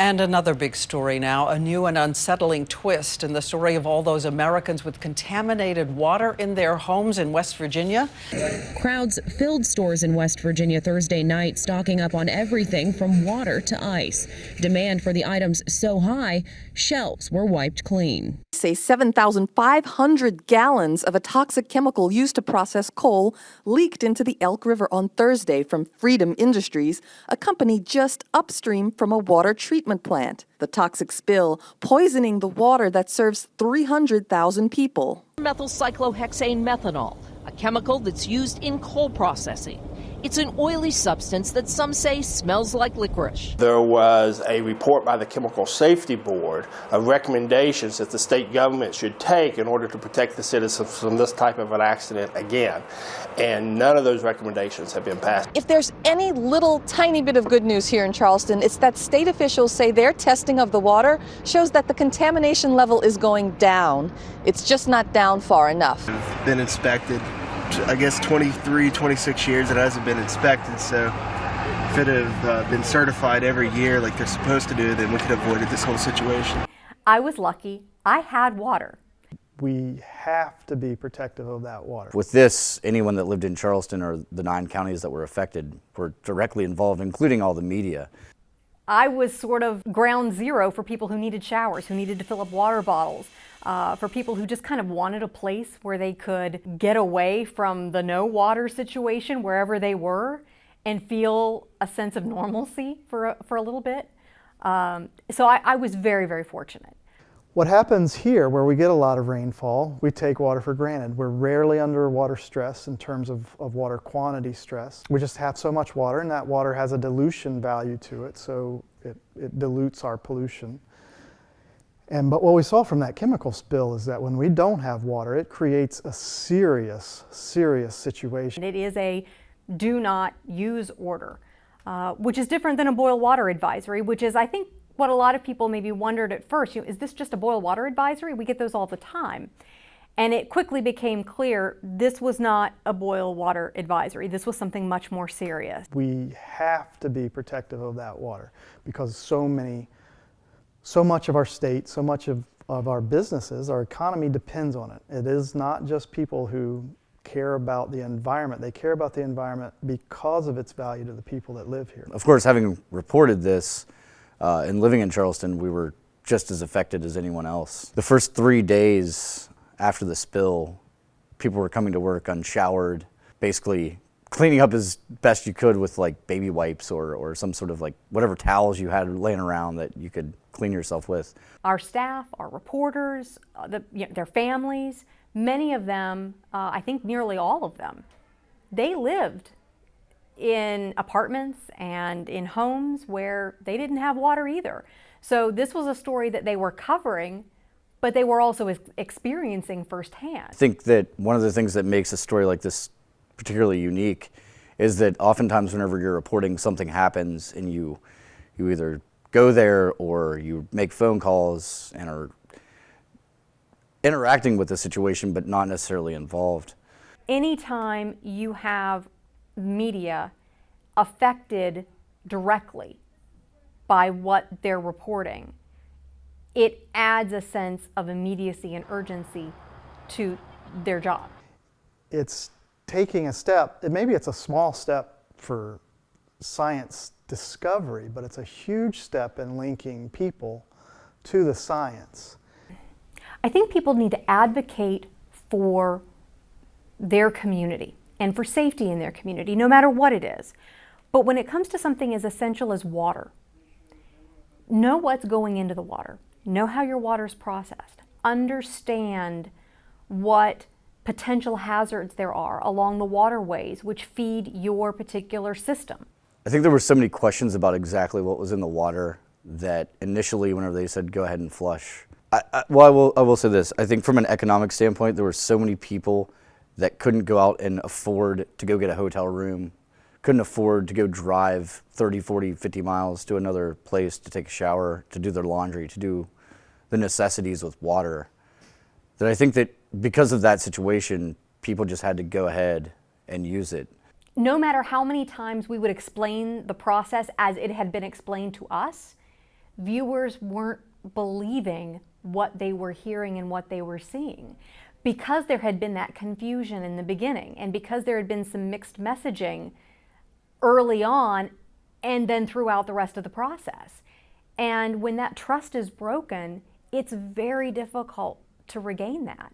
And another big story now, a new and unsettling twist in the story of all those Americans with contaminated water in their homes in West Virginia. Crowds filled stores in West Virginia Thursday night, stocking up on everything from water to ice. Demand for the items so high, shelves were wiped clean. Say 7,500 gallons of a toxic chemical used to process coal leaked into the Elk River on Thursday from Freedom Industries, a company just upstream from a water treatment plant. The toxic spill poisoning the water that serves 300,000 people. Methylcyclohexane methanol, a chemical that's used in coal processing. It's an oily substance that some say smells like licorice. There was a report by the Chemical Safety Board of recommendations that the state government should take in order to protect the citizens from this type of an accident again. And none of those recommendations have been passed. If there's any little tiny bit of good news here in Charleston, it's that state officials say their testing of the water shows that the contamination level is going down. It's just not down far enough. It's been inspected. I guess 23, 26 years it hasn't been inspected, so if it had been certified every year like they're supposed to do, then we could have avoided this whole situation. I was lucky. I had water. We have to be protective of that water. With this, anyone that lived in Charleston or the 9 counties that were affected were directly involved, including all the media. I was sort of ground zero for people who needed showers, who needed to fill up water bottles, for people who just kind of wanted a place where they could get away from the no water situation wherever they were and feel a sense of normalcy for a little bit. So I was very, very fortunate. What happens here, where we get a lot of rainfall, we take water for granted. We're rarely under water stress in terms of water quantity stress. We just have so much water, and that water has a dilution value to it, so it dilutes our pollution. But what we saw from that chemical spill is that when we don't have water, it creates a serious, serious situation. It is a do not use order, which is different than a boil water advisory, which is, I think, what a lot of people maybe wondered at first. Is this just a boil water advisory? We get those all the time. And it quickly became clear this was not a boil water advisory. This was something much more serious. We have to be protective of that water because so much of our state, so much of our businesses, our economy depends on it. It is not just people who care about the environment. They care about the environment because of its value to the people that live here. Of course, having reported this and living in Charleston, we were just as affected as anyone else. The first 3 days after the spill, people were coming to work unshowered, basically cleaning up as best you could with like baby wipes or some sort of like whatever towels you had laying around that you could clean yourself with. Our staff, our reporters, their families, many of them, I think nearly all of them, they lived in apartments and in homes where they didn't have water either. So this was a story that they were covering, but they were also experiencing firsthand. I think that one of the things that makes a story like this particularly unique is that oftentimes whenever you're reporting something happens and you either go there or you make phone calls and are interacting with the situation but not necessarily involved. Anytime you have media affected directly by what they're reporting, it adds a sense of immediacy and urgency to their job. It's taking a step, maybe it's a small step for science discovery, but it's a huge step in linking people to the science. I think people need to advocate for their community and for safety in their community, no matter what it is. But when it comes to something as essential as water, know what's going into the water. Know how your water's processed. Understand what potential hazards there are along the waterways which feed your particular system. I think there were so many questions about exactly what was in the water that initially whenever they said go ahead and flush. I will say this, I think from an economic standpoint there were so many people that couldn't go out and afford to go get a hotel room, couldn't afford to go drive 30, 40, 50 miles to another place to take a shower, to do their laundry, to do the necessities with water, that I think that because of that situation, people just had to go ahead and use it. No matter how many times we would explain the process as it had been explained to us, viewers weren't believing what they were hearing and what they were seeing, because there had been that confusion in the beginning, and because there had been some mixed messaging early on and then throughout the rest of the process. And when that trust is broken, it's very difficult to regain that.